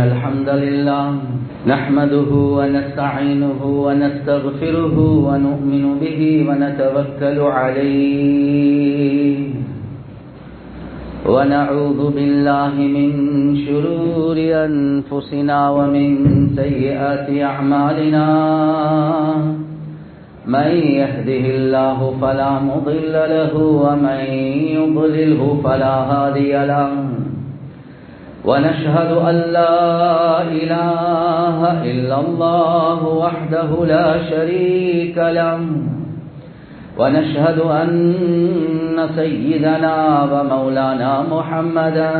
الحمد لله نحمده ونستعينه ونستغفره ونؤمن به ونتوكل عليه ونعوذ بالله من شرور أنفسنا ومن سيئات أعمالنا من يهده الله فلا مضل له ومن يضلله فلا هادي له ونشهد أن لا إله إلا الله وحده لا شريك له ونشهد أن سيدنا ومولانا محمدا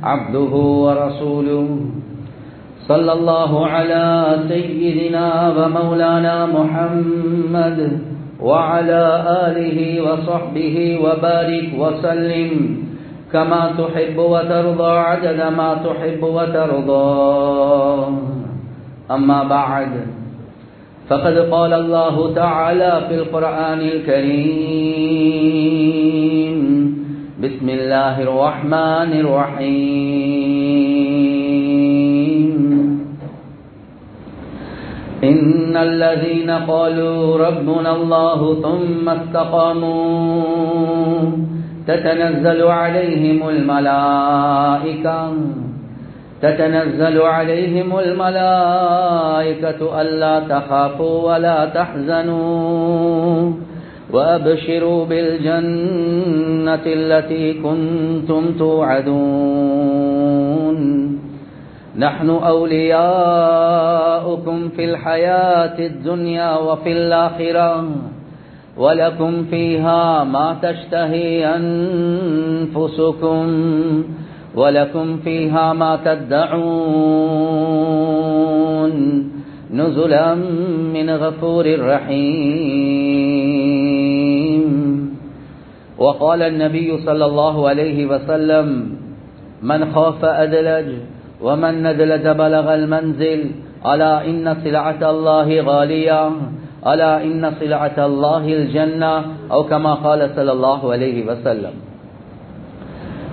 عبده ورسوله صلى الله على سيدنا ومولانا محمد وعلى آله وصحبه وبارك وسلم كما تحب وترضى عدد ما تحب وترضى أما بعد فقد قال الله تعالى في القرآن الكريم بسم الله الرحمن الرحيم إن الذين قالوا ربنا الله ثم استقاموا تتنزل عليهم الملائكة ألا تخافوا ولا تحزنوا وأبشروا بالجنة التي كنتم توعدون نحن أولياؤكم في الحياة الدنيا وفي الآخرة ولكم فيها ما تشتهي أنفسكم ولكم فيها ما تدعون نزلا من غفور رحيم وقال النبي صلى الله عليه وسلم من خاف أدلج ومن ندلج بلغ المنزل ألا إن سلعة الله غالية ألا إن سلعة الله الجنة أو كما قال صلى الله عليه وسلم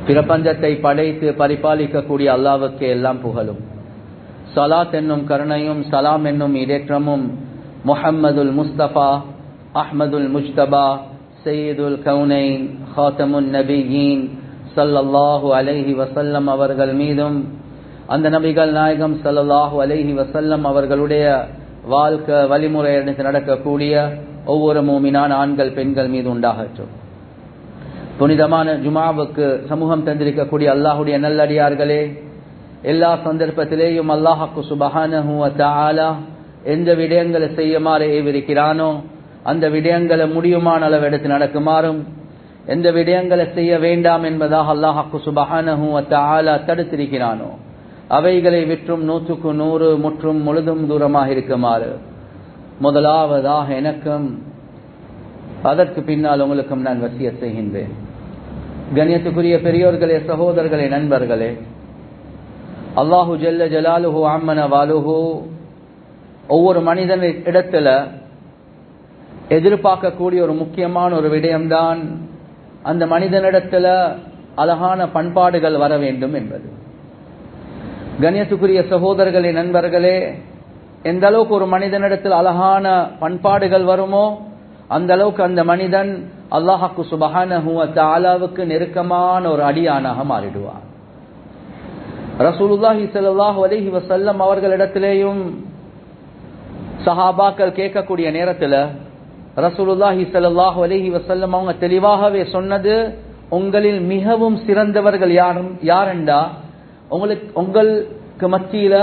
பிரபஞ்சத்தை படைத்து பரிபாலிக்கக்கூடிய அல்லாஹ்வுக்கே எல்லாம் புகழும். ஸலாத் என்னும் கருணையும் சலாம் என்னும் இடேற்றமும் முஹம்மதுல் முஸ்தபா அஹ்மதுல் முஜ்தபா சையதுல் கௌனைன் ஹாத்தமுன் நபியீன் ஸல்லல்லாஹு அலைஹி வஸல்லம் அவர்கள் மீதும் அந்த நபிகள் நாயகம் ஸல்லல்லாஹு அலைஹி வஸல்லம் அவர்களுடைய வாழ்க்கை வழிமுறை எடுத்து நடக்கக்கூடிய ஒவ்வொரு மூமினான ஆண்கள் பெண்கள் மீது உண்டாகட்டும். புனிதமான ஜுமாவுக்கு சமூகம் தந்திருக்கக்கூடிய அல்லாஹுடைய நல்லடியார்களே, எல்லா சந்தர்ப்பத்திலேயும் அல்லாஹ்வுக்கு சுப்ஹானஹு வ தஆலா எந்த விடயங்களை செய்யுமாறு ஏவிருக்கிறானோ அந்த விடயங்களை முடியுமான அளவு எடுத்து நடக்குமாறும், எந்த விடயங்களை செய்ய வேண்டாம் என்பதாக அல்லாஹ்வுக்கு சுப்ஹானஹு வ தஆலா தடுத்திருக்கிறானோ அவைகளை விற்றும் 100க்கு 100 முற்றும் முழுதும் தூரமாக இருக்குமாறு முதலாவதாக எனக்கும் அதற்கு பின்னால் உங்களுக்கும் நான் வசியத் செய்கின்றேன். கண்ணியத்துக்குரிய பெரியோர்களே, சகோதரர்களே, நண்பர்களே, அல்லாஹு ஜல்ல ஜலாலுஹு அம்மன வாலுஹு ஒவ்வொரு மனிதன் இடத்துல எதிர்பார்க்கக்கூடிய ஒரு முக்கியமான ஒரு விடயம்தான் அந்த மனிதனிடத்துல அழகான பண்பாடுகள் வர வேண்டும் என்பது. கண்ணியத்துக்குரிய சகோதரர்களே, நண்பர்களே, எந்த அளவுக்கு ஒரு மனிதனிடத்தில் அழகான பண்பாடுகள் வருமோ அந்த அளவுக்கு அந்த மனிதன் அல்லாஹ்வுக்கு சுப்ஹானஹு வ தஆலாவுக்கு நெருக்கமான ஒரு அடியானாக மாறிடுவார். ரசூலுல்லாஹி ஸல்லல்லாஹு அலைஹி வஸல்லம் அவர்களிடத்திலேயும் சஹாபாக்கள் கேட்கக்கூடிய நேரத்தில் ரசூலுல்லாஹி ஸல்லல்லாஹு அலைஹி வஸல்லம் அவங்க தெளிவாகவே சொன்னது, உங்களில் மிகவும் சிறந்தவர்கள் யாரெண்டா உங்களுக்கு மத்தியில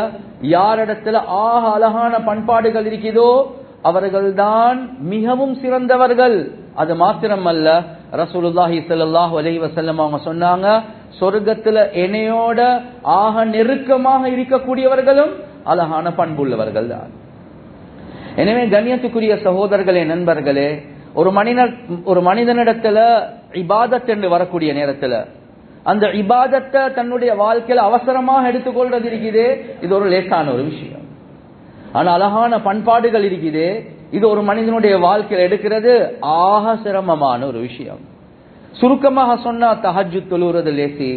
யாரிடத்துல ஆக அழகான பண்பாடுகள் இருக்குதோ அவர்கள்தான் மிகவும் சிறந்தவர்கள். அது மாத்திரமல்ல, ரசூலுல்லாஹி ஸல்லல்லாஹு அலைஹி வஸல்லம் அவங்க சொன்னாங்க, சொர்க்கத்துல என்னையோட ஆக நெருக்கமாக இருக்கக்கூடியவர்களும் அழகான பண்புள்ளவர்கள் தான். எனவே கண்ணியத்துக்குரிய சகோதரர்களே, நண்பர்களே, ஒரு மனிதனிடத்துல இபாதத் என்று வரக்கூடிய நேரத்துல அந்த இபாதத்தை தன்னுடைய வாழ்க்கையில அவசரமாக எடுத்துக்கொள்றது இருக்குது, இது ஒரு லேசான ஒரு விஷயம். ஆனா அழகான பண்பாடுகள் இருக்குது, இது ஒரு மனிதனுடைய வாழ்க்கையில் எடுக்கிறது ஆக சிரமமான ஒரு விஷயம். சுருக்கமாக சொன்னா தஹஜ்ஜுத் தொழுகிறது லேசி,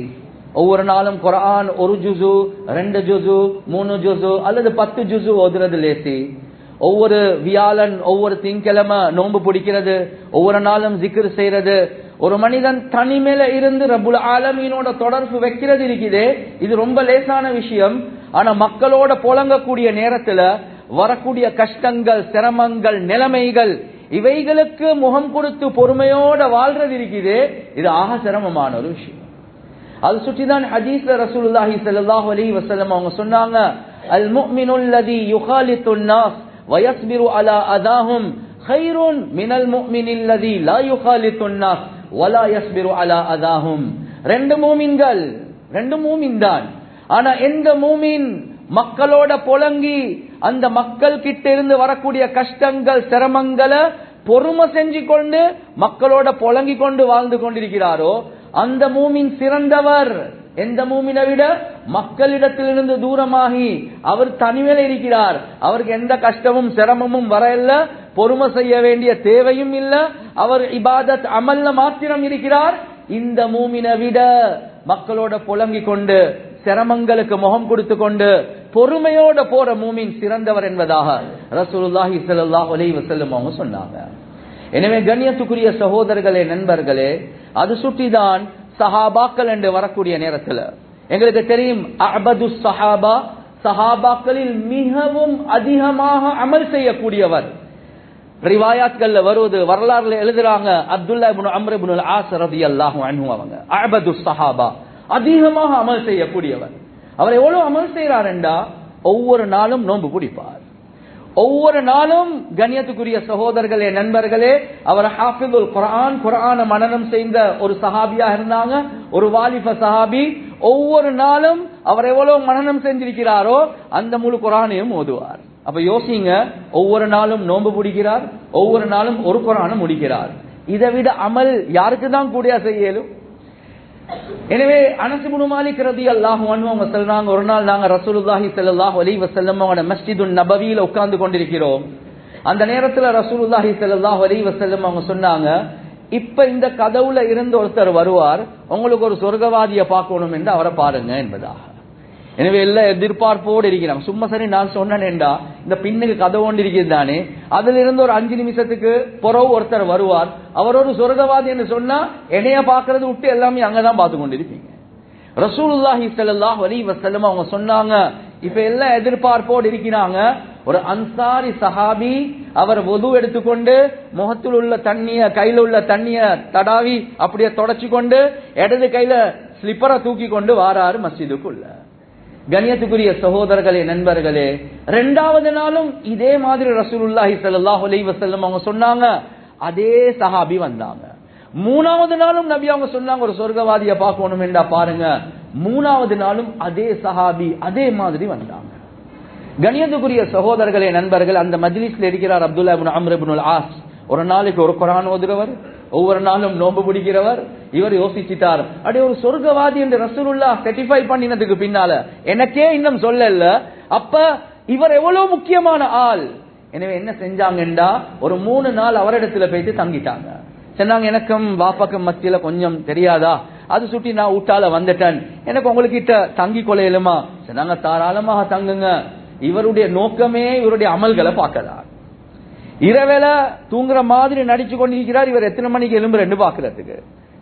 ஒவ்வொரு நாளும் குர்ஆன் ஒரு ஜுசு, 2 ஜுசு, 3 ஜுசு அல்லது 10 ஜுசு ஓதுறது லேசி. ஒவ்வொரு வியாழன் ஒவ்வொரு திங்கக்கிழமை நோன்பு பிடிக்கிறது, ஒவ்வொரு நாளும் ஜிக்ர் செய்யறது. ஒரு மனிதன் தனிமையில இருந்து ரப்புல் ஆலமீனோட தொடர்பு வைக்கிறது இருக்குதே, இது ரொம்ப லேசான விஷயம். ஆனா மக்களோட புலங்கக்கூடிய நேரத்துல வரக்கூடிய கஷ்டங்கள், சிரமங்கள், நிலைமைகள், இவைகளுக்கு முகம் கொடுத்து பொறுமையோட வாழ்றது இருக்குது, இது ஆக சிரமமான ஒரு விஷயம். அது சுற்றிதான் ஹதீஸ்ல ரசூலுல்லாஹி ஸல்லல்லாஹு அலைஹி வஸல்லம் அவங்க சொன்னாங்க, அல் முஃமினுல் லதி யுகாலித்துன் நாஸ் வயஸ்பிரு அலா அதாஹும் கைருன் மினல் முஃமினில் லதி லா யுகாலித்துன் நாஸ் வலா யஸ்பிரு அலா அதாஹும். ரெண்டு மூமின்கள், ரெண்டு மூமின் தான். ஆனா எந்த மூமின் மக்களோட புலங்கி அந்த மக்கள் கிட்ட இருந்து வரக்கூடிய கஷ்டங்கள், சிரமங்களை பொறுமை செஞ்சு கொண்டு மக்களோட புலங்கி கொண்டு வாழ்ந்து கொண்டிருக்கிறாரோ அந்த மூமின் சிறந்தவர். எந்த மூமினை விட மக்களிடத்திலிருந்து தூரமாகி அவர் தனிமையில இருக்கிறார், அவருக்கு எந்த கஷ்டமும் சிரமமும் வர இல்ல, பொறுமை செய்ய வேண்டிய தேவையும் இல்ல, அவர் இபாதத் அமல்ல மாத்திரம் இருக்கிறார். இந்த மூமினை விட மக்களோட புலங்கி கொண்டு சிரமங்களுக்கு முகம் கொடுத்து கொண்டு பொறுமையோட போற மூமின் சிறந்தவர் என்பதாக ரசூலுல்லாஹி ஸல்லல்லாஹு அலைஹி வஸல்லம் அவங்க சொன்னாங்க. எனவே கண்ணியத்துக்குரிய சகோதரர்களே, நண்பர்களே, அது சுற்றிதான் சஹாபாக்கள் என்று வரக்கூடிய நேரத்தில் எங்களுக்கு தெரியும், அஅபது சஹாபா, சஹாபாக்களில் மிகவும் அதிகமாக அமல் செய்யக்கூடியவர். ரிவாயாத்கள்ல வருவது, வரலாறுல எழுதுறாங்க, அப்துல்லா இப்னு அம்ர் இப்னு அல் ஆஸ் ரலியல்லாஹு அன்ஹு அவங்க அஅபது சஹாபா, அதிகமாக அமல் செய்யக்கூடியவர். அவர் எவ்வளவு அமல் செய்யறாருண்டா, ஒவ்வொரு நாளும் நோன்பு பிடிப்பார், ஒவ்வொரு நாளும். கண்ணியத்துக்குரிய சகோதரர்களே, நண்பர்களே, அவர் ஹாஃபிதுல் குர்ஆன், குர்ஆன மனனம் செய்த ஒரு சஹாபியா இருந்தாங்க, ஒரு வாலிப சஹாபி. ஒவ்வொரு நாளும் அவர் எவ்வளவு மனனம் செஞ்சிருக்கிறாரோ அந்த முழு குர்ஆனையும் ஓதுவார். அப்ப யோசிங்க, ஒவ்வொரு நாளும் நோன்பு பிடிக்கிறார், ஒவ்வொரு நாளும் ஒரு குர்ஆனை முடிக்கிறார். இதை விட அமல் யாருக்கு தான் கூடிய செய்யலும்? எனவே அனஸ் இப்னு மாலிக் ரலியல்லாஹு அன்ஹு அவங்க சொல்றாங்க, ஒரு நாள் நாங்க ரசூலுல்லாஹி ஸல்லல்லாஹு அலைஹி வஸல்லம் அவங்களோட மஸ்ஜிதுன் நபவியில உட்கார்ந்து கொண்டிருக்கிறோம். அந்த நேரத்துல ரசூலுல்லாஹி ஸல்லல்லாஹு அலைஹி வஸல்லம் அவங்க சொன்னாங்க, இப்ப இந்த கதவுல இருந்து ஒருத்தர் வருவார், உங்களுக்கு ஒரு சொர்க்கவாதியை பார்க்கணும் என்று அவரை பாருங்க என்பதாக. எனவே எல்லாம் எதிர்பார்ப்போடு இருக்கிறாங்க. சும்மா சரி நான் சொன்னேன்டா, இந்த பின்னுக்கு கதவு ஒன்று இருக்கிறது தானே, அதுல இருந்து ஒரு 5 நிமிஷத்துக்கு பிறகு ஒருத்தர் வருவார், அவர் ஒரு சொர்க்கவாதி என்று சொன்னா என்னைய பாக்குறது விட்டு எல்லாமே அங்கதான் பார்த்து கொண்டிருப்பீங்க. ரசூலுல்லாஹி ஸல்லல்லாஹு அலைஹி வஸல்லம் அவங்க சொன்னாங்க, இப்ப எல்லாம் எதிர்பார்ப்போடு இருக்கிறாங்க. ஒரு அன்சாரி சஹாபி, அவர் வுது எடுத்துக்கொண்டு முகத்தில் உள்ள தண்ணிய, கையில உள்ள தண்ணிய தடாவி அப்படியே தொடச்சு கொண்டு இடது கையில ஸ்லிப்பரை தூக்கி கொண்டு வாராரு மஸ்ஜிதுக்குள்ள. கண்ணியத்துக்குரிய சகோதரர்களே, நண்பர்களே, 2வது நாளும் இதே மாதிரி ரசூலுல்லாஹி ஸல்லல்லாஹு அலைஹி வஸல்லம் அவங்க சொன்னாங்க, அதே சஹாபி வந்தாங்க. 3வது நாளும் நபி அவங்க சொன்னாங்க, ஒரு சொர்க்கவாதியை பார்க்கணும் என்றா பாருங்க. 3வது நாளும் அதே சஹாபி அதே மாதிரி வந்தாங்க. கண்ணியத்துக்குரிய சகோதரர்களே, நண்பர்கள், அந்த மஜ்லிஸ்ல இருக்கிறார் அப்துல்லா இப்னு அம்ர் இப்னு அல் ஆஸ். ஒரு நாளைக்கு ஒரு குர்ஆன் ஓதுறவர், ஒவ்வொரு நாளும் நோன்பு பிடிக்கிறவர். இவர் யோசிச்சிட்டார், அடே ஒரு சொர்க்கவாதி என்று ரசூலுல்லாஹ் சர்டிஃபை பண்ணினதுக்கு பின்னால எனக்கே இன்னும் சொல்லல, அப்ப இவர் எவ்வளவு முக்கியமான ஆள். எனவே என்ன செஞ்சாங்கண்டா, ஒரு 3 நாள் அவரிடத்துல போயிட்டு தங்கிட்டாங்க. சொன்னாங்க, எனக்கும் வாப்பாக்கும் மத்தியில கொஞ்சம் தெரியாதா, அது சுட்டி நான் ஊட்டால வந்துட்டேன், எனக்கு உங்களுக்கு கிட்ட தங்கி கொள்ளையிலுமா? சொன்னாங்க, தாராளமாக தங்குங்க. இவருடைய நோக்கமே இவருடைய அமல்களை பார்க்கலாம். இரவேல தூங்குற மாதிரி நடிச்சு கொண்டிருக்கிறார், இவர் எத்தனை மணிக்கு எழும்புறன்னு பாக்குறதுக்கு.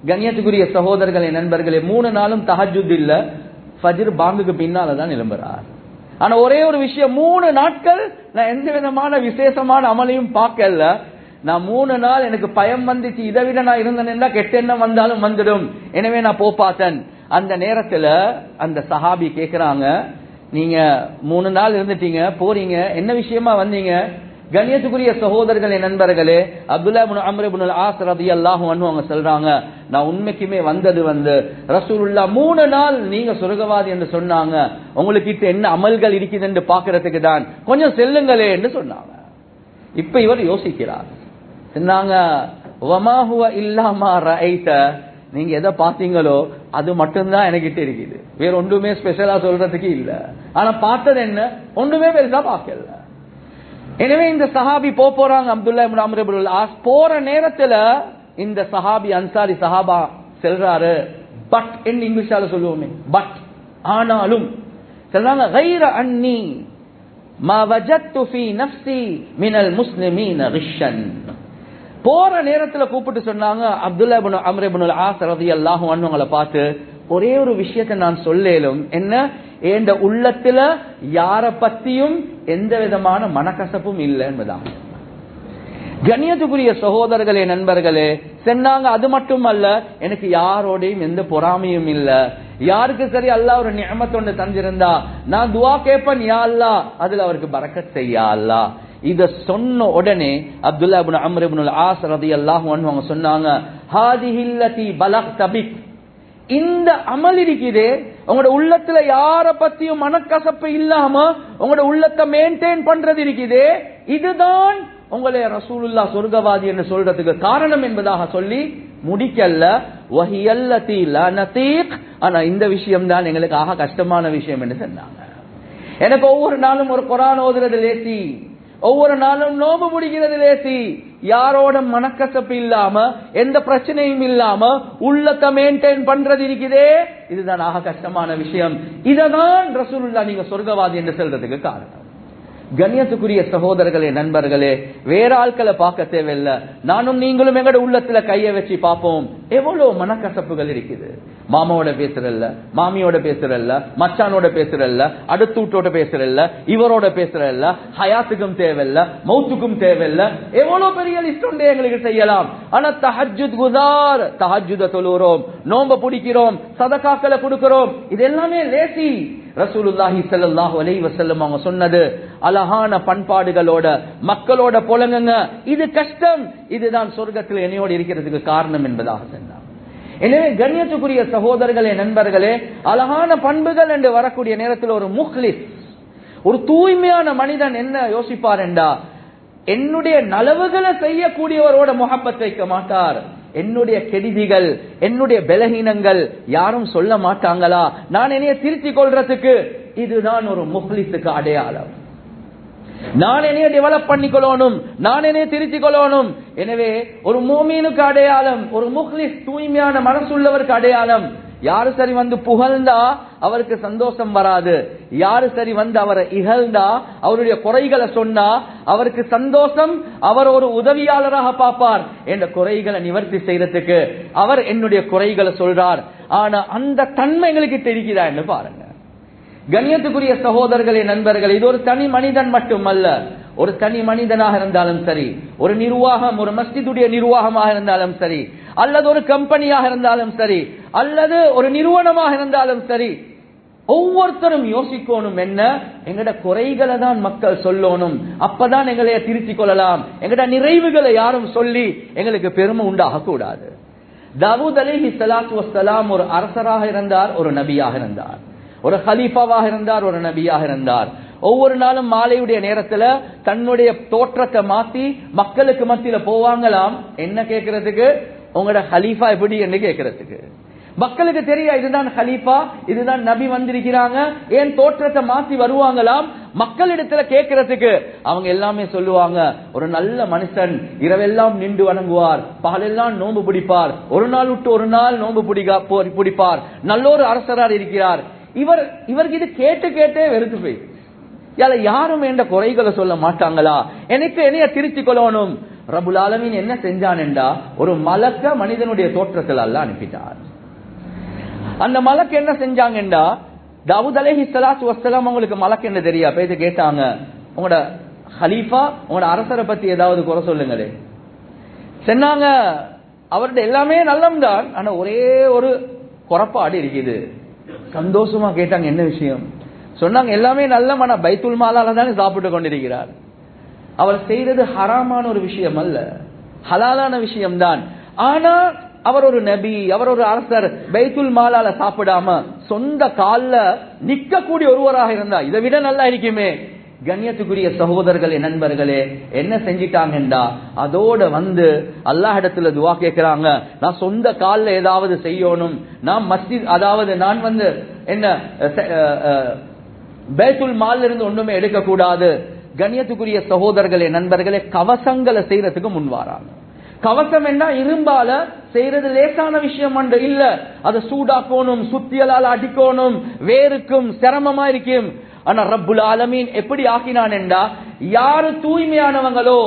கண்ணியத்துக்குரிய சகோதரர்களே, நண்பர்களே, 3 நாளும் தஹஜ்ஜுத் இல்ல, ஃபஜ்ர் பாங்குக்கு பின்னாலதான் எழும்புறார். ஆனா ஒரே ஒரு விஷயம், 3 நாட்கள் நான் எந்த விதமான விசேஷமான அமலையும் பார்க்கல. நான் 3 நாள் எனக்கு பயம் வந்துச்சு, இதை விட நான் இருந்தேன்னா கெட்ட எண்ணம் வந்தாலும் வந்துடும், எனவே நான் பார்த்தேன். அந்த நேரத்துல அந்த சஹாபி கேக்குறாங்க, நீங்க 3 நாள் இருந்துட்டீங்க, போறீங்க, என்ன விஷயமா வந்தீங்க? கண்ணியத்துக்குரிய சகோதரர்களே, நண்பர்களே, அப்துல்லா இப்னு அம்ர் இப்னு அல் ஆஸ் ரலியல்லாஹு அன்ஹு அவங்க சொல்றாங்க, நான் உண்மைக்குமே வந்தது ரசூலுல்லாஹ் 3 நாள் நீங்க சொர்க்கவாதி என்று சொன்னாங்க, உங்களுக்கு கிட்ட என்ன அமல்கள் இருக்குது என்று பாக்குறதுக்கு தான், கொஞ்சம் செல்லுங்களே என்று சொன்னாங்க. இப்ப இவர் யோசிக்கிறார். சொன்னாங்க, வமா ஹுவ இல்லா மா ரஐத, நீங்க எதை பாத்தீங்களோ அது மட்டும்தான் எனக்கிட்ட இருக்குது, வேற ஒன்றுமே ஸ்பெஷலா சொல்றதுக்கு இல்ல. ஆனா பார்த்தது என்ன, ஒன்றுமே பெருசா பார்க்கல. எனவே இந்த சஹாபி போறாங்க, அப்துல்லா இப்னு அம்ர் இப்னு அல் ஆஸ். போற நேரத்துல இந்த சஹாபி அன்சாரி சஹாபா செல்றாரு, பட் என்று இங்கிலீஷால சொல்லுவோமே, பட் ஆனாலும் சொல்றாங்க கைர அன்னி மா வஜத்து ஃபீ நஃப்ஸி மினல் முஸ்லிமீன ரிஷன். போற நேரத்துல கூப்பிட்டு சொன்னாங்க அப்துல்லா இப்னு அம்ர் இப்னு ஆஸ் ரலியல்லாஹு அன்ஹுங்களை பார்த்து, ஒரே ஒரு விஷயத்தை நான் சொல்லேலும், என்ன, என்ற உள்ளத்துல யார பத்தியும் எந்த விதமான மனக்கசப்பும் இல்லை என்பதாக. கண்ணியத்துக்குரிய சகோதரர்களே, நண்பர்களே, சொன்னாங்க அது மட்டும் அல்ல, எனக்கு யாரோடையும் எந்த பொறாமையும் இல்ல. யாருக்கு சரி அல்லாஹ் ஒரு நிஅமத் ஒன்று தந்திருந்தா நான் துஆ கேட்பேன், யா அல்லாஹ் அதுல அவருக்கு பரக்கத் செய்ய அல்லாஹ். இத சொன்ன உடனே அப்துல்லா இப்னு அம்ர் இப்னு ஆஸ் ரலியல்லாஹு அன்ஹு அவங்க சொன்னாங்க, ஹாதிஹில்லதி பலக்த பிக், இந்த அமல் இருக்குதே, உங்களோட உள்ளத்துல யார பத்தியும் மனக்கசப்பு இல்லாம உங்களோட உள்ளத்தை மெயின்டைன் பண்றது இருக்குதே, இதுதான் உங்களை ரசூலுல்லாஹ் சொர்க்கவாதி என்று சொல்றதுக்கு காரணம் என்பதாக சொல்லி முடிக்கல்ல. வஹியல்லதி லா நதீக், ஆனா இந்த விஷயம் தான் எங்களுக்கு ஆக கஷ்டமான விஷயம் என்று சொன்னாங்க. எனக்கு ஒவ்வொரு நாளும் ஒரு குர்ஆன் ஓதுறது லேசி, ஒவ்வொரு நாளும் நோம்பு முடிக்கிறது லேசி, யாரோட மனக்கசப்பு இல்லாம எந்த பிரச்சனையும் இல்லாம உள்ளத்தை மெயின்டைன் பண்றது இருக்குதே, இதுதான் ஆக கஷ்டமான விஷயம். இததான் ரசூலுல்லாஹ் நீங்க சொர்க்கவாதி என்று சொல்றதுக்கு காரணம். கண்ணியத்துக்குரிய சகோதரர்களே, நண்பர்களே, வேற ஆட்களை பார்க்க தேவையில்லை, நானும் நீங்களும் எங்கட உள்ளத்துல கைய வச்சு பார்ப்போம். எவ்வளவு மனக்கசப்புகள் இருக்குது. மாமாவோட பேசுறல்ல, மாமியோட பேசுறல்ல, மச்சானோட பேசுறல்ல, அடுத்த வீட்டோட பேசுறல்ல, இவரோட பேசுறல்ல, ஹயாத்துக்கும் தேவையில்ல, மௌத்துக்கும் தேவையில்ல, எவ்வளவு பெரிய லிஸ்ட் உண்டு எங்களுக்கு செய்யலாம். ஆனா தஹஜ்ஜுத் குஸார், தஹஜ்ஜுத தொழுகிறோம், நோம்ப பிடிக்கிறோம், சதகாக்களை கொடுக்கிறோம், இது எல்லாமே லேசி. ரசூலுல்லாஹி ஸல்லல்லாஹு அலைஹி வஸல்லம் அவங்க சொன்னது, அழகான பண்பாடுகளோட மக்களோட பொலங்குங்க, இது கஷ்டம், இதுதான் சொர்க்கத்தில் என்னையோடு இருக்கிறதுக்கு காரணம் என்பதாக சொன்னார். எனவே கண்ணியத்துக்குரிய சகோதரர்களே, நண்பர்களே, அழகான பண்புகள் என்று வரக்கூடிய நேரத்தில் ஒரு முஹ்லிஸ், ஒரு தூய்மையான மனிதன் என்ன யோசிப்பார் என்றா, என்னுடைய நலவுகளை செய்யக்கூடியவரோட முஹப்பத் வைக்க மாட்டார். என்னுடைய கெடுதிகள், என்னுடைய பலகீனங்கள் யாரும் சொல்ல மாட்டாங்களா, நான் என்னைய திருத்திக் கொள்றதுக்கு, இதுதான் ஒரு முஹ்லிஸுக்கு அடையாளம். நான் என்னைய டெவலப் பண்ணிக்கொள்ளணும், நான் என்னைய திருத்திக் கொள்ளணும். எனவே ஒரு மோமீனுக்கு அடையாளம், ஒரு முஹ்லிஸ் தூய்மையான மனசுள்ளவருக்கு அடையாளம். யாரு சரி வந்து புகழ்ந்தா அவருக்கு சந்தோஷம் வராது, யாரு சரி வந்து அவரை இகழ்ந்தா, அவருடைய குறைகளை சொன்னா அவருக்கு சந்தோஷம், அவர் ஒரு உதவியாளராக பார்ப்பார். என்ற குறைகளை நிவர்த்தி செய்யறதுக்கு அவர் என்னுடைய குறைகளை சொல்றார். ஆனா அந்த தன்மை எங்களுக்கு தெரிகிறா என்று பாருங்க. கண்ணியத்துக்குரிய சகோதரர்களே, நண்பர்களே, இது ஒரு தனி மனிதன் மட்டுமல்ல, ஒரு தனி மனிதனாக இருந்தாலும் சரி, ஒரு நிர்வாகம், ஒரு மஸ்ஜிதுடைய நிர்வாகமாக இருந்தாலும் சரி, அல்லது ஒரு கம்பெனியாக இருந்தாலும் சரி, அல்லது ஒரு நிறுவனமாக இருந்தாலும் சரி, ஒவ்வொருத்தரும் யோசிக்கணும், என்ன, எங்கட குறைகளை தான் மக்கள் சொல்லணும், அப்பதான் எங்களை திருத்திக் கொள்ளலாம். எங்கட நிறைவுகளை யாரும் சொல்லி எங்களுக்கு பெருமை உண்டாக கூடாது. தாவூத் அலைஹிஸ்ஸலாத்து வஸ்ஸலாம் ஒரு அரசராக இருந்தார், ஒரு நபியாக இருந்தார், ஒரு ஹலீஃபாவாக இருந்தார், ஒரு நபியாக இருந்தார். ஒவ்வொரு நாளும் மாலையுடைய நேரத்துல தன்னுடைய தோற்றத்தை மாத்தி மக்களுக்கு மத்தியில போவாங்களாம். என்ன கேட்கறதுக்கு? உங்களோட ஹலீஃபா எப்படி என்று கேட்கறதுக்கு. மக்களுக்கு தெரியா இதுதான் ஹலீஃபா, இதுதான் நபி வந்திருக்கிறாங்க, ஏன் தோற்றத்தை மாத்தி வருவாங்களாம் மக்களிடத்துல கேட்கறதுக்கு. அவங்க எல்லாமே சொல்லுவாங்க, ஒரு நல்ல மனுஷன், இரவெல்லாம் நின்று வணங்குவார், பகலெல்லாம் நோன்பு பிடிப்பார், ஒரு நாள் விட்டு ஒரு நாள் நோன்பு பிடிப்பார், நல்ல ஒரு அரசரார் இருக்கிறார். இவருக்கு இது கேட்டு கேட்டே வெறுத்து போய், யாரும் என்ற குறைகளை சொல்ல மாட்டாங்களா, எனக்கு என்னைய திருத்திக் கொள்ளணும். ரப்புல் ஆலமீன் என்ன செஞ்சான் என்றா, ஒரு மலக்க மனிதனுடைய தோற்றத்தில் அல்லாஹ் அனுப்பிட்டார். அந்த மலக்கு என்ன செஞ்சாங்கண்டா, தாவூத் அலைஹிஸ்ஸலாத்து வஸ்ஸலாம் அவங்களுக்கு மலக்கு என்ன தெரியா, பேச கேட்டாங்க, உங்களோட ஹலீஃபா, உங்களோட அரசரை பத்தி ஏதாவது குறை சொல்லுங்களே. சொன்னாங்க, அவருடைய எல்லாமே நல்லம்தான், ஆனா ஒரே ஒரு குறைப்பாடு இருக்குது. சந்தோஷமா கேட்டாங்க, என்ன விஷயம்? சொன்னாங்க, எல்லாமே நல்ல, ஆனா பைத்துல் மாலால தானே சாப்பிட்டு கொண்டிருக்கிறார். அவர் செய்யறது ஹராமான ஒரு விஷயம் அல்ல, ஹலாலான விஷயம்தான். ஆனா அவர் ஒரு நபி, அவர் ஒரு அரசர், பைத்துல் மாலால சாப்பிடாம சொந்த கால்ல நிக்கக்கூடிய ஒருவராக இருந்தா இதை விட நல்லா இருக்குமே. கண்ணியத்துக்குரிய சகோதரர்களே, நண்பர்களே, என்ன செஞ்சிட்டாங்கண்டா, அதோட வந்து அல்லாஹ் இடத்துல துவா கேட்கிறாங்க, நான் சொந்த கால்ல ஏதாவது செய்யணும், நான் மஸ்ஜித், அதாவது நான் வந்து என்ன பைத்துல் மால்ல இருந்து ஒண்ணுமே எடுக்க கூடாது. கண்ணியத்துக்குரிய சகோதரர்களே, நண்பர்களே, கவசங்களை செய்யறதுக்கு முன்வாராங்க. கவசம் என்ன இரும்பால செய்யறது லேசான விஷயம் அன்று இல்ல. அதை சூடாக்கணும், சுத்தியலால் அடிக்கணும், வேருக்கும் சிரமமா இருக்கும். ஆனா ரப்புல் ஆலமீன் எப்படி ஆக்கினான் என்றா, யாரு தூய்மையானவங்களோ,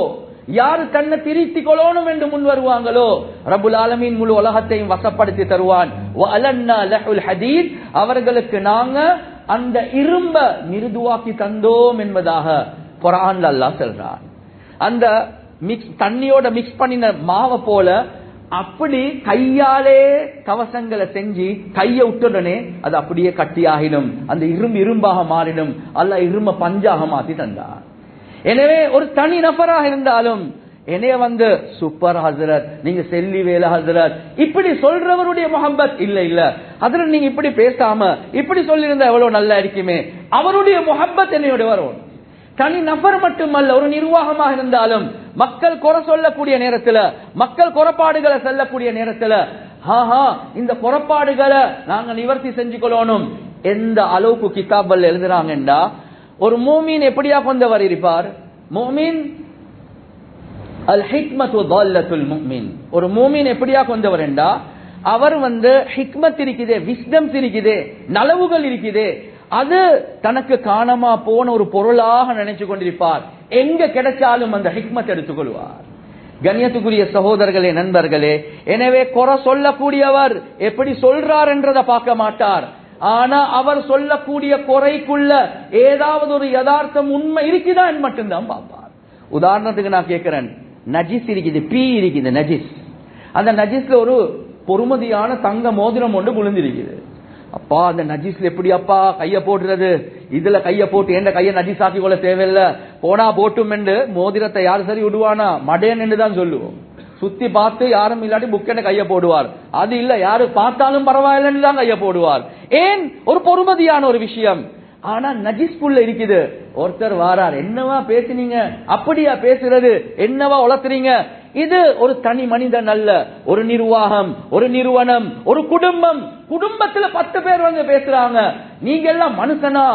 யாரு தன்னை திருத்தி கொள்ளணும் என்று முன் வருவாங்களோ ரப்புல் ஆலமீன் முழு உலகத்தையும் வசப்படுத்தி தருவான். வஅலன்னா லஹுல் ஹதீத், அவர்களுக்கு நாங்க அந்த இரும்ப மிருதுவாக்கி தந்தோம் என்பதாக குர்ஆன்ல அல்லாஹ் சொல்றான். அந்த தண்ணியோட மிக்ஸ் பண்ணின மாவை போல அப்படி கையாலே கவசங்களை செஞ்சு கைய விட்டுடனே அது அப்படியே கட்டியாகிடும், அந்த இரும்பாக மாறிடும். அல்லாஹ் இரும்ப பஞ்சாக மாத்தி தந்தான். எனவே ஒரு தனி நபராக இருந்தாலும் என்னைய சூப்பர் ஹசரத், நீங்க செல்லி வேலை ஹசரத் இப்படி சொல்றவருடைய முஹப்பத் இல்ல இல்ல ஹசரத் நீங்க இப்படி பேசாம இப்படி சொல்லியிருந்தா எவ்வளவு நல்லா இருக்குமே, அவருடைய முஹப்பத் என்னையோட வரும். தனி நபர் மட்டுமல்ல, ஒரு நிர்வாகமாக இருந்தாலும் மக்கள் குறை சொல்லக்கூடிய நேரத்துல, மக்கள் குறைபாடுகளை சொல்லக்கூடிய நேரத்துல இந்த குறைபாடுகளை நாங்க நிவர்த்தி செஞ்சு கொள்ளணும். எந்த அளவுக்கு கிதாபல் எழுதுறாங்கடா, ஒரு மூமின் எப்படியா கொண்டவர் இருப்பார்? மூமின் அல் ஹிக்மத்து தல்லத்துல் முஃமின். ஒரு மூமின் எப்படியா கொண்டவர் என்றா, அவர் ஹிக்மத் இருக்குதே, விஸ்டம் இருக்குதே, நலவுகள் இருக்குதே, அது தனக்கு காணாம போன ஒரு பொருளாக நினைச்சு கொண்டிருப்பார். எங்க கிடைச்சாலும் அந்த ஹிக்மத் எடுத்துக்கொள்வார். கண்ணியத்துக்குரிய சகோதரர்களே, நண்பர்களே, எனவே குறை சொல்லக்கூடியவர் எப்படி சொல்றார் என்றதை பார்க்க மாட்டார். ஆனா அவர் சொல்லக்கூடிய குறைக்குள்ள ஏதாவது ஒரு யதார்த்தம் உண்மை இருக்குதா மட்டும்தான் பார்ப்பார். உதாரணத்துக்கு நான் கேட்கிறேன், நஜிஸ் இருக்குது, பீ இருக்குது, நஜிஸ். அந்த நஜிஸ்ல ஒரு பொறுமதியான தங்க மோதிரம் ஒன்று விழுந்திருக்குது. அப்பா அந்த நஜிஸ்ல எப்படி அப்பா கைய போட்டுறது? இதுல கைய போட்டு எந்த கைய நஜிஸ் ஆக்கி கொள்ள தேவையில்ல, போனா போட்டும் என்று மோதிரத்தை யாரு சரி விடுவானா? மடையன் என்று தான் சொல்லுவோம். சுத்தி பார்த்து யாரும் இல்லாட்டி புக்கென கைய போடுவார். அது இல்ல, யாரு பார்த்தாலும் பரவாயில்லன்னு தான் கைய போடுவார். ஏன்? ஒரு பொறுமதியான ஒரு விஷயம். ஆனா நஜிஸ்குள்ள இருக்குது. ஒருத்தர் வாரார், என்னவா பேசுனீங்க? அப்படியா பேசுறது? என்னவா உளத்துறீங்க? இது ஒரு தனி மனிதன் அல்ல, ஒரு நிர்வாகம், ஒரு நிறுவனம், ஒரு குடும்பம். குடும்பத்துல 10 பேர் பேசுறாங்க, நீங்க எல்லாம் மனுஷனா?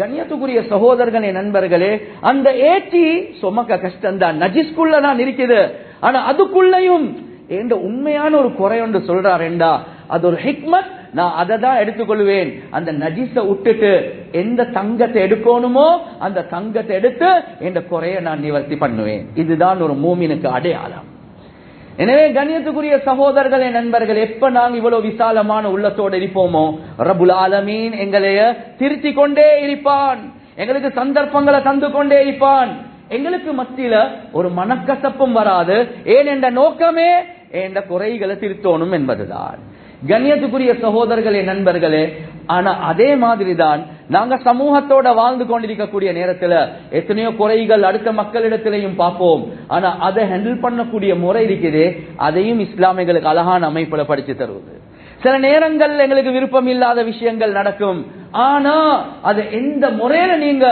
கண்ணியத்துக்குரிய சகோதரர்களே, நண்பர்களே, அந்த ஏற்றி சுமக்க கஷ்டம்தான், நஜிஸ்குள்ள தான் இருக்குது. ஆனா அதுக்குள்ளையும் என்ற உண்மையான ஒரு குறை ஒன்று சொல்றார் என்றா, அது ஒரு ஹிக்மத். நான் அதை தான் எடுத்துக்கொள்வேன். அந்த நஜிஸ விட்டுட்டு எந்த தங்கத்தை எடுக்கணுமோ அந்த தங்கத்தை எடுத்து என்ற குறைய நான் நிவர்த்தி பண்ணுவேன். இதுதான் ஒரு மூமினுக்கு அடையாளம். எனவே கண்ணியத்துக்குரிய சகோதரர்களே, நண்பர்கள், எப்ப நாங்க இவ்வளவு விசாலமான உள்ளத்தோடு இருப்போமோ ரப்புல் ஆலமீன் எங்களைய திருத்தி கொண்டே இருப்பான், எங்களுக்கு சந்தர்ப்பங்களை தந்து கொண்டே இருப்பான். எங்களுக்கு மத்தியில ஒரு மனக்கசப்பும் வராது. ஏன் என்ற நோக்கமே என்ற குறைகளை திருத்தணும் என்பதுதான். கண்ணியத்துக்குரிய சகோதரர்களே, நண்பர்களே, ஆனா அதே மாதிரிதான் நாங்க சமூகத்தோட வாழ்ந்து கொண்டிருக்கக்கூடிய நேரத்துல எத்தனையோ குறைகள் அடுத்த மக்களிடத்திலையும் பார்ப்போம். ஆனா அதை ஹேண்டில் பண்ணக்கூடிய முறை இருக்குது, அதையும் இஸ்லாமியர்களுக்கு அழகான அமைப்புல படிச்சு தருவது. சில நேரங்கள் எங்களுக்கு விருப்பம் இல்லாத விஷயங்கள் நடக்கும். ஆனா அது எந்த முறையில நீங்க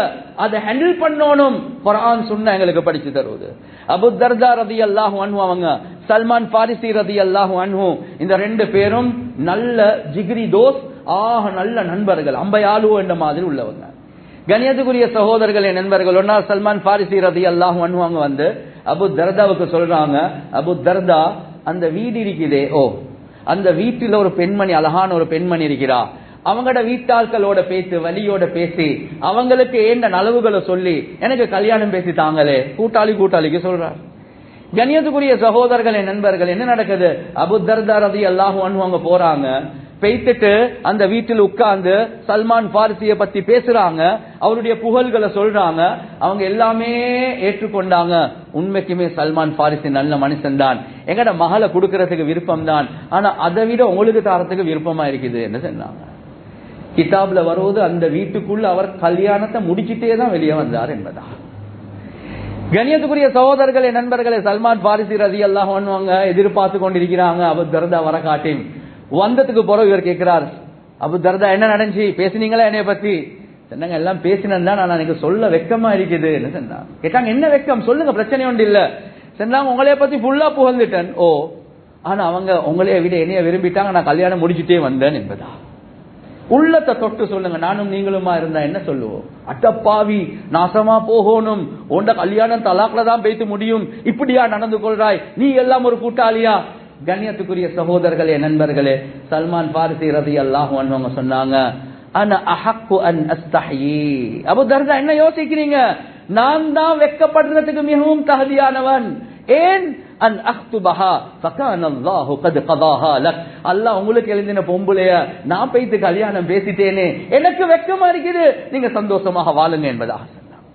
அதை ஹேண்டில் பண்ணணும் குர்ஆன் சுன்னா எங்களுக்கு படிச்சு தருவது. அபூ தர்தா ரலியல்லாஹு அன்ஹு அவங்க, சல்மான் ஃபாரிசி ரலியல்லாஹு அன்ஹு, இந்த 2 பேரும் நல்ல ஜிகிரி தோஸ், நல்ல நண்பர்கள், அம்பையாலு என்ற மாதிரி உள்ளவங்க. கண்ணியத்துக்குரிய சகோதரர்களே, நண்பர்கள், ஒரு நாள் சல்மான் ஃபாரிசி ரலியல்லாஹு அன்ஹு அவங்க அபூ தர்தாவுக்கு சொல்றாங்க, அபூ தர்தா, அந்த வீடு இருக்குதே, அந்த வீட்டில் ஒரு பெண்மணி, அழகான ஒரு பெண்மணி இருக்கிறா, அவங்களோட வீட்டாட்களோட பேசி, வலியோட பேசி, அவங்களுக்கு ஏண்ட நலவுகளை சொல்லி எனக்கு கல்யாணம் பேசி தாங்களே, கூட்டாளிக்கு சொல்றார். கண்ணியத்துக்குரிய சகோதரர்களே, நண்பர்கள், என்ன நடக்குது? அபூ தர்தா ரலியல்லாஹு அன்ஹு அவங்க போறாங்க, பேய்த்துட்டு அந்த வீட்டில் உட்கார்ந்து சல்மான் ஃபாரிசியை பத்தி பேசுறாங்க, அவருடைய புகழ்களை சொல்றாங்க. அவங்க எல்லாமே ஏற்றுக்கொண்டாங்க. உண்மைக்குமே சல்மான் ஃபாரிசி நல்ல மனுஷன் தான், எங்கட மகளை கொடுக்கறதுக்கு விருப்பம் தான், ஆனா அதை விட உங்களுக்கு தரத்துக்கு விருப்பமா இருக்குது என்று சொன்னாங்க. கிதாப்ல வருவது அந்த வீட்டுக்குள்ள அவர் கல்யாணத்தை முடிச்சுட்டே தான் வெளியே வந்தார் என்பதா. கண்ணியத்துக்குரிய சகோதரர்களே, நண்பர்களே, சல்மான் ஃபாரிசி ரலியல்லாஹு அன்ஹு அவங்க எதிர்பார்த்து கொண்டிருக்கிறாங்க அபூ தர்தா வர காட்டி. வந்ததுக்கு பிறகு இவர் கேட்கிறார், அபூ தர்தா என்ன நடந்துச்சு, பேசினீங்களா என்னைய பத்தி? சொன்னாங்க, எல்லாம் பேசினேன் தான், நான் எனக்கு சொல்ல வெக்கமா இருக்குது என்ன சொன்னாங்க. கேட்டாங்க, என்ன வெக்கம், சொல்லுங்க, பிரச்சனை ஒன்று இல்ல. சொன்னாங்க, உங்களைய பத்தி ஃபுல்லா புகழ்ந்துட்டேன். ஆனா அவங்க உங்களைய விட என்னைய விரும்பிட்டாங்க, நான் கல்யாணம் முடிச்சுட்டே வந்தேன் என்பதா. உள்ளத்தை தொட்டு சொல்லுங்க. நானும் நீங்களுமா இருந்தா என்ன சொல்லுவோம்? அட்டப்பாவி, நாசமா போகணும், உண்ட கல்யாணம் தலாக்ல தான் பேச முடியும், இப்படியா நடந்து கொள்றாய், நீ எல்லாம் ஒரு கூட்டாளியா? கண்ணியத்துக்குரிய சகோதரர்களே, நண்பர்களே, சல்மான் பாரிசி ரலியல்லாஹு அன்ஹு சொன்னாங்க, அன அஹக்கு அன் அஸ்தஹி. அபூ தர்தா, என்ன யோசிக்கிறீங்க? நான் தான் வெட்கப்படுறதுக்கு மிகவும் தகுதியானவன். ஏன்? அன் அக்துபஹா ஃபகான அல்லாஹு கத் கதாஹா லக். அல்லாஹ் உங்களுக்கு எழுதின பொம்பளைய நான் போய்த்து கல்யாணம் பேசிட்டேனே, எனக்கு வெட்கமா இருக்குது, நீங்க சந்தோஷமாக வாழுங்க என்பதாக சொன்னார்.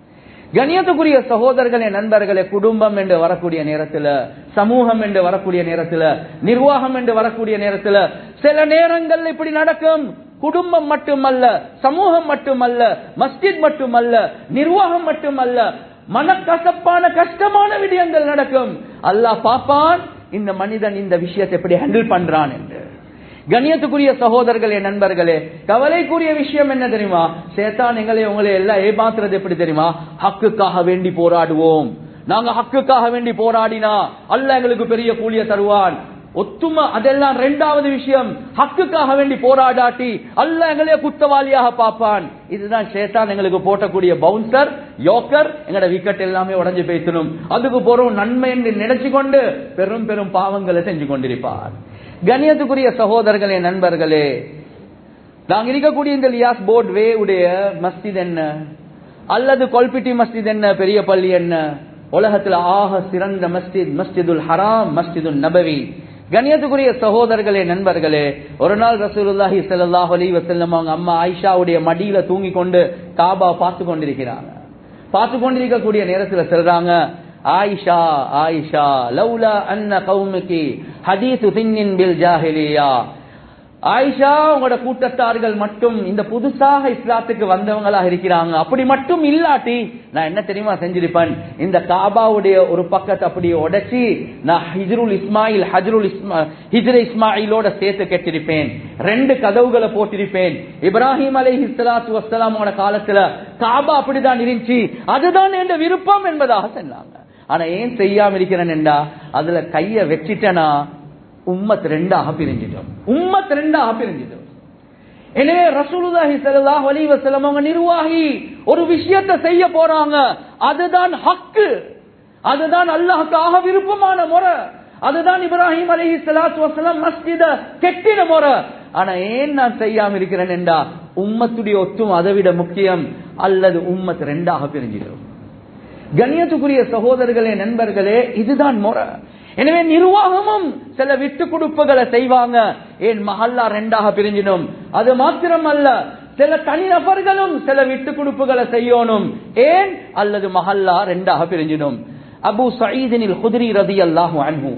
கண்ணியத்துக்குரிய சகோதரர்களே, நண்பர்களே, குடும்பம் என்று வரக்கூடிய நேரத்தில், சமூகம் என்று வரக்கூடிய நேரத்தில், நிர்வாகம் என்று வரக்கூடிய நேரத்தில் சில நேரங்கள் இப்படி நடக்கும். குடும்பம் மட்டுமல்ல, சமூகம் மட்டுமல்ல, மஸ்ஜித் மட்டுமல்ல, நிர்வாகம் மட்டுமல்ல, மனக்கசப்பான கஷ்டமான விடயங்கள் நடக்கும். அல்லாஹ் பாப்பான் இந்த மனிதன் இந்த விஷயத்தை எப்படி ஹேண்டில் பண்றான் என்று. கண்ணியத்துக்குரிய சகோதரர்களே, நண்பர்களே, கவலைக்குரிய விஷயம் என்ன தெரியுமா? சேத்தான் உங்களை எல்லாம் ஏமாத்துறது எப்படி தெரியுமா? ஹக்குக்காக வேண்டி போராடுவோம், நாங்க ஹக்குக்காக வேண்டி போராடினா அல்லாஹ் எங்களுக்கு பெரிய கூலிய தருவான். ஒத்துமை அதெல்லாம் இரண்டாவது விஷயம். ஹக்குக்காக வேண்டி போராடாட்டி அல்லாஹ் எங்களே குத்தவாளியாக பார்ப்பான். இதுதான் ஷைத்தான் எங்களுக்கு போட்டக்கூடிய பவுன்சர், யோக்கர். எங்கட விக்கெட் எல்லாமே உடைஞ்சு பேசணும், அதுக்கு போறோம் நன்மை என்று நினைச்சு கொண்டு பெரும் பெரும் பாவங்களை செஞ்சு கொண்டிருப்பார். கண்ணியத்துக்குரிய சகோதரர்களே, நண்பர்களே, நாங்க இருக்கக்கூடிய இந்த லியாஸ் போர்ட் வே உடைய மஸ்ஜித் என்ன, அல்லது கொல்பிட்டி மஸ்ஜித் என்ன, பெரிய பள்ளி என்ன, உலகத்தில் ஆக சிறந்த மஸ்ஜித் மஸ்ஜிதுல் ஹராம், மஸ்ஜிதுல் நபவி. கண்ணியத்துக்குரிய சகோதரர்களே, நண்பர்களே, ஒரு நாள் ரசூலுல்லாஹி ஸல்லல்லாஹு அலைஹி வஸல்லம் அவங்க அம்மா ஆயிஷாவுடைய மடியில தூங்கி கொண்டு காபா பார்த்து கொண்டிருக்கிறாங்க. பார்த்து கொண்டிருக்கக்கூடிய நேரத்தில் சொல்றாங்க, ஆயிஷா ஆயிஷா லௌலா அன்ன கௌமுகி ஹதீஸு தின்னின் பில் ஜாஹிலியா. ஆயிஷா, உங்களோட கூட்டத்தார்கள் மட்டும் இந்த புதுசாக இஸ்லாத்துக்கு வந்தவங்களாக இருக்கிறாங்க, அப்படி மட்டும் இல்லாட்டி நான் என்ன தெரியுமா செஞ்சிருப்பேன்? இந்த காபாவுடைய ஒரு பக்கத்தை அப்படியே உடைச்சி நான் ஹிஜ்ரு இஸ்மாயிலோட சேர்த்து கட்டிருப்பேன், 2 கதவுகளை போட்டிருப்பேன். இப்ராஹிம் அலைஹிஸ்ஸலாத்து வஸ்ஸலாமோட காலத்துல காபா அப்படிதான் இருந்துச்சு, அதுதான் என்ற விருப்பம் என்பதாக சொன்னாங்க. ஆனா ஏன் செய்யாம இருக்கிறேன் என்றா, அதுல கைய வச்சிட்டனா உம்மத் 2ஆக பிரிஞ்சிட்டோம், உம்மத் 2ஆக பிரிஞ்சிட்டோம். எனவே ரசூலுல்லாஹி ஸல்லல்லாஹு அலைஹி வஸல்லம் அவங்க நிர்வாகி ஒரு விஷயத்தை செய்ய போறாங்க, அதுதான் ஹக்கு, அதுதான் அல்லாஹ்வுக்காக விருப்பமான முறை, அதுதான் இப்ராஹிம் அலைஹிஸ்ஸலாத்து வஸலாம் மஸ்ஜித கெட்டின முறை. ஆனா ஏன் நான் செய்யாம இருக்கிறேன் என்றா, உம்மத்துடைய ஒத்தும் அதை விட முக்கியம், அல்லது உம்மத் 2ஆக பிரிஞ்சிட்டோம். கண்ணியத்துக்குரிய சகோதரர்களே, நண்பர்களே, இதுதான் முறை. எனவே நிர்வாகமும் சில விட்டு கொடுப்புகளை செய்வாங்க. ஏன் மஹல்லா 2ஆக பிரிஞ்சிடும். அது மாத்திரம் அல்ல, சில தனிநபர்களும் சில விட்டு கொடுப்புகளை செய்யணும். ஏன்? அல்லது மஹல்லா 2ஆக பிரிஞ்சிடும். அபூ சயீதினில் குத்ரி ரலியல்லாஹு அன்ஹு,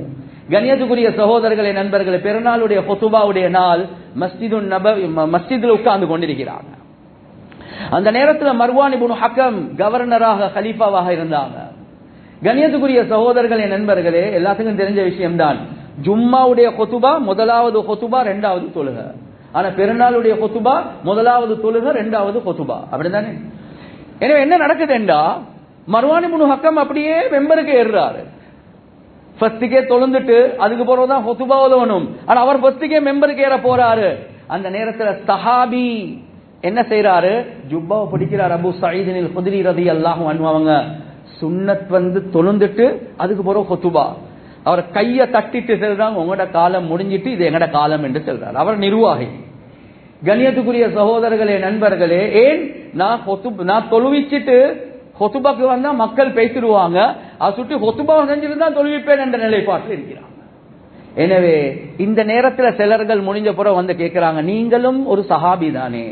கண்ணியத்துக்குரிய சகோதரர்களே, நண்பர்களே, பெருநாளுடைய குதுபாவுடைய நாள் மஸ்ஜிதுன் நபவி மஸ்ஜிதில் உட்கார்ந்து கொண்டிருக்கிறாங்க. அந்த நேரத்தில் மர்வான் இப்னு ஹக்கம் கவர்னராக கலீஃபாவாக இருந்தாங்க. கண்ணியத்துக்குரிய சகோதரர்களே, நண்பர்களே, எல்லாத்துக்கும் தெரிஞ்ச விஷயம்தான், ஜும்மாவுடைய குதுபா முதலாவது குதுபா, 2வது தொழுகை. ஆனா பெருநாளுடைய குதுபா முதலாவது தொழுகை, 2வது குதுபா, அப்படிதானே? எனவே என்ன நடக்குதுண்டா, மர்வான் இப்னு ஹக்கம் அப்படியே மெம்பருக்கு ஏறுறாரு. ஃபர்ஸ்டுக்கே தொழுந்துட்டு அதுக்கு போறதான் குதுபா ஓதணும். ஆனா அவர் ஃபர்ஸ்டுக்கே மெம்பருக்கு ஏற போறாரு. அந்த நேரத்தில் சஹாபி என்ன செய்யறாரு? ஜுப்பாவை பிடிக்கிறார். அபூ சயீதினில் குத்ரி ரலியல்லாஹு அன்ஹு அவங்க சுன்னத் தொழுந்துட்டு அதுக்கு போற குதுபா, அவர் கைய தட்டிட்டு சொல்றாங்க, உங்களோட காலம் முடிஞ்சிட்டு இது எங்கட காலம் என்று சொல்றார். அவர் நிர்வாகி. கண்ணியத்துக்குரிய சகோதரர்களே, நண்பர்களே, ஏன் நான் தொழுவிச்சிட்டு கொத்துபாக்கு வந்தா மக்கள் பேசிடுவாங்க, அதை சுட்டி கொத்துபா செஞ்சுட்டு தான் தொழுவிப்பேன் என்ற நிலைப்பாட்டில் இருக்கிறாங்க. எனவே இந்த நேரத்தில் சிலர்கள் முடிஞ்ச பிறகு வந்து கேட்கிறாங்க, நீங்களும் ஒரு சஹாபி தானே,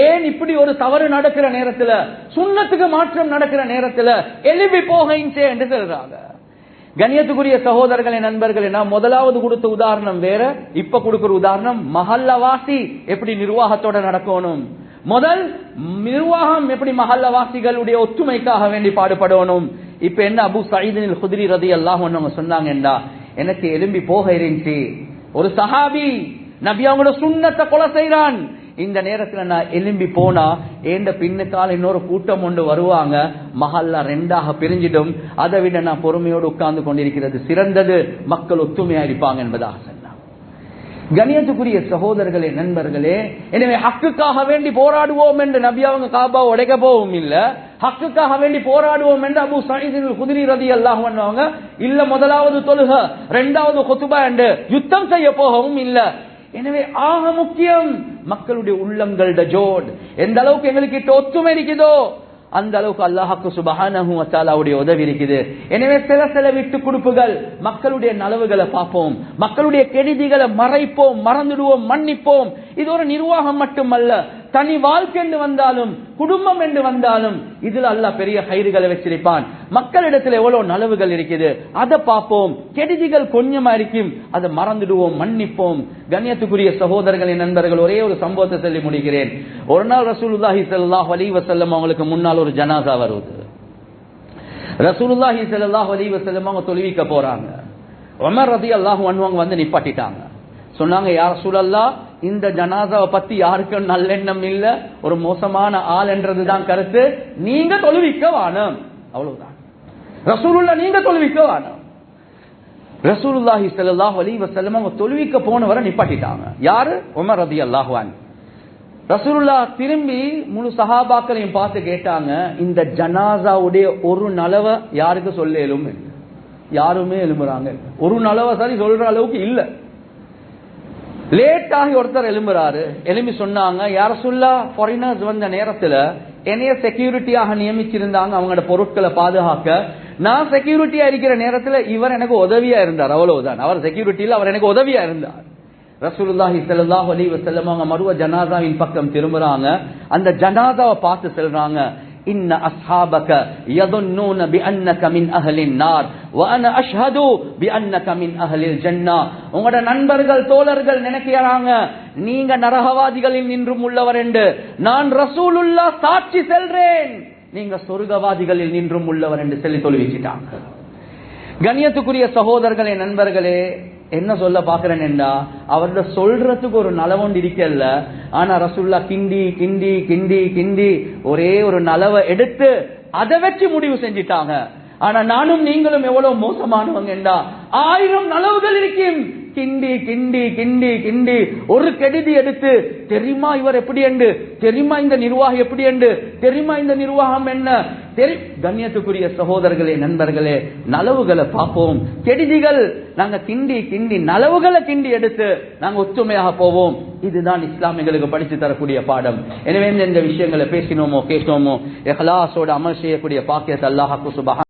ஏன் இப்படி ஒரு தவறு நடக்கிற நேரத்தில், சுன்னத்துக்கு மாற்றம் நடக்கிற நேரத்தில் எழுப்பி போகின்றே என்று சொல்றாங்க. கண்ணியத்துக்குரிய சகோதரர்களே, நண்பர்களே, நான் முதலாவது கொடுத்த உதாரணம் வேற, இப்ப கொடுக்கிற உதாரணம் மஹல்லவாசி எப்படி நிர்வாகத்தோட நடக்கணும். முதல் நிர்வாகம் எப்படி மஹல்லவாசிகளுடைய ஒற்றுமைக்காக வேண்டி பாடுபடணும். இப்ப என்ன அபூ சயீதினில் குத்ரி ரலியல்லாஹு அன்ஹு சொன்னாங்கண்டா, எனக்கு எழும்பி போக இருந்துச்சு, ஒரு சஹாபி நபி அவங்களோட சுன்னத்தை கொலை செய்றான், இந்த நேரத்தில் நான் எழும்பி போனா ஏண்ட பின்னுக்கால இன்னொரு கூட்டம் ஒன்று வருவாங்க, மஹல்லா 2ஆக பிரிஞ்சிடும், அதை விட நான் பொறுமையோடு உட்கார்ந்து கொண்டிருக்கிறது சிறந்தது, மக்கள் ஒத்துமையா இருப்பாங்க என்பதாக சொன்னார். கண்ணியத்துக்குரிய சகோதரர்களே, நண்பர்களே, எனவே ஹக்குக்காக வேண்டி போராடுவோம் என்று நபி அவங்க காபா உடைக்க போவும் இல்ல, ஹக்குக்காக வேண்டி போராடுவோம் என்று அபூ சயீத் அல்-குத்ரி ரலியல்லாஹு அன்ஹு அவங்க இல்ல முதலாவது தொழுக இரண்டாவது குத்பா என்று யுத்தம் செய்ய போகவும் இல்ல. எனவே ஆக முக்கியம் மக்களுடைய உள்ளங்கள்ட ஜோட் எந்த அளவுக்கு எங்களுக்கு ஒத்துமை இருக்குதோ அந்த அளவுக்கு அல்லாஹ்வுக்கு சுப்ஹானஹு வ தஆலாவுடைய உதவி இருக்குது. எனவே சில விட்டு கொடுப்புகள், மக்களுடைய நலவுகளை பார்ப்போம், மக்களுடைய கெடுதிகளை மறைப்போம், மறந்துடுவோம், மன்னிப்போம். இது ஒரு நிர்வாகம் மட்டுமல்ல, தனி வாழ்க்கை என்று வந்தாலும் குடும்பம் என்று வந்தாலும் இதுல அல்லாஹ் பெரிய ஹைறுகளை வச்சிருப்பான். மக்களிடத்தில் எவ்வளவு நலவுகள் இருக்குது அதை பார்ப்போம், கெடுதிகள் கொஞ்சமா இருக்கும் அதை மறந்துடுவோம், மன்னிப்போம். கண்ணியத்துக்குரிய சகோதரர்களே, நண்பர்கள், ஒரே ஒரு சம்பவத்தை சொல்லி முடிக்கிறேன். ஒரு நாள் ரசூலுல்லாஹி ஸல்லல்லாஹு அலைஹி வஸல்லம் அவங்களுக்கு முன்னால் ஒரு ஜனாசா வருது. ரசூலுல்லாஹி ஸல்லல்லாஹு அலைஹி வஸல்லம் அவங்க தொழுவிக்க போறாங்க. உமர் ரலியல்லாஹு அன்ஹு வந்து நிப்பாட்டிட்டாங்க. சொன்னாங்க, யா ரசூலல்லாஹ், இந்த ஜனாசாவை பத்தி யாருக்கும் நல்லெண்ணம் இல்ல, ஒரு மோசமான ஆள் என்றதுதான் கருத்து, நீங்க தொழுவிக்க வானம். அவ்வளவுதான் ரசூலுல்லாஹ், நீங்க தொழுவிக்க வானம். ரசூலுல்லாஹி ஸல்லல்லாஹு அலைஹி வஸல்லம் அவங்க தொழுவிக்க போனவரை நிப்பாட்டிட்டாங்க. யாரு? உமர் ரலியல்லாஹு அன்ஹு. ரசூலுல்லாஹ் திரும்பி முழு சஹாபாக்களையும் பார்த்து கேட்டாங்க, இந்த ஜனாசாவுடைய ஒரு நலவை யாருக்கு சொல்ல எழும்? யாருமே எழும்புறாங்க, ஒரு நலவை சரி சொல்ற அளவுக்கு இல்ல. லேட் ஆகி ஒருத்தர் எழும்புறாரு. எழும்பி சொன்னாங்க, யார சொல்லா ஃபாரினர்ஸ் வந்த நேரத்துல என்னைய செக்யூரிட்டியாக நியமிச்சிருந்தாங்க அவங்களோட பொருட்களை பாதுகாக்க. நான் செக்யூரிட்டியா இருக்கிற நேரத்துல இவர் எனக்கு உதவியா இருந்தார். அவ்வளவுதான், அவர் செக்யூரிட்டியில அவர் எனக்கு உதவியா இருந்தார். ரசூலுல்லாஹி ஸல்லல்லாஹு அலைஹி வஸல்லம் அவங்க மறுவ ஜனாசாவின் பக்கம் திரும்புறாங்க. அந்த ஜனாசாவை பார்த்து சொல்றாங்க, இன்ன அஸ்ஹாபக யظنون بانك من اهل النار وانا اشهد بانك من اهل الجنه. உங்களோட நண்பர்கள் தோழர்கள் நினைக்கிறாங்க நீங்க நரகவாதிகளில் நின்றும் உள்ளவர் என்று. நான் ரசூலுல்லாஹ் சாட்சி சொல்றேன் நீங்க சொர்க்கவாதிகளில் நின்றும் உள்ளவர் என்று சொல்லி தொழுவிச்சிட்டாங்க. கண்ணியத்துக்குரிய சகோதரர்களே, நண்பர்களே, என்ன சொல்ல பாக்குறேன் என்றா, அவர்த சொல்றதுக்கு ஒரு நலவொண்டு இருக்கல்ல, ஆனா ரசூலுல்லாஹ் கிண்டி கிண்டி கிண்டி கிண்டி ஒரே ஒரு நலவை எடுத்து அதை வச்சு முடிவு செஞ்சிட்டாங்க. ஆனா நானும் நீங்களும் எவ்வளவு மோசமானவங்க என்றா, 1000 நலவுகள் இருக்கும், கிண்டி கிண்டி கிண்டி கிண்டி ஒரு கெடுதி எடுத்து, தெரியுமா இவர் எப்படி என்று, தெரியுமா இந்த நிர்வாகம் எப்படி என்று, தெரியுமா இந்த நிர்வாகம் என்ன. கண்ணியத்துக்குரிய சகோதரர்களே, நண்பர்களே, நலவுகளை பார்ப்போம், கெடுதிகள் நாங்க கிண்டி கிண்டி நலவுகளை கிண்டி எடுத்து நாங்க ஒற்றுமையாக போவோம். இதுதான் இஸ்லாம் எங்களுக்கு படித்து தரக்கூடிய பாடம். எனவே இந்த விஷயங்களை பேசினோமோ கேட்டோமோ இஹ்லாஸோட அமல் செய்யக்கூடிய பாக்கியத்தை அல்லாஹ் சுப்ஹானஹு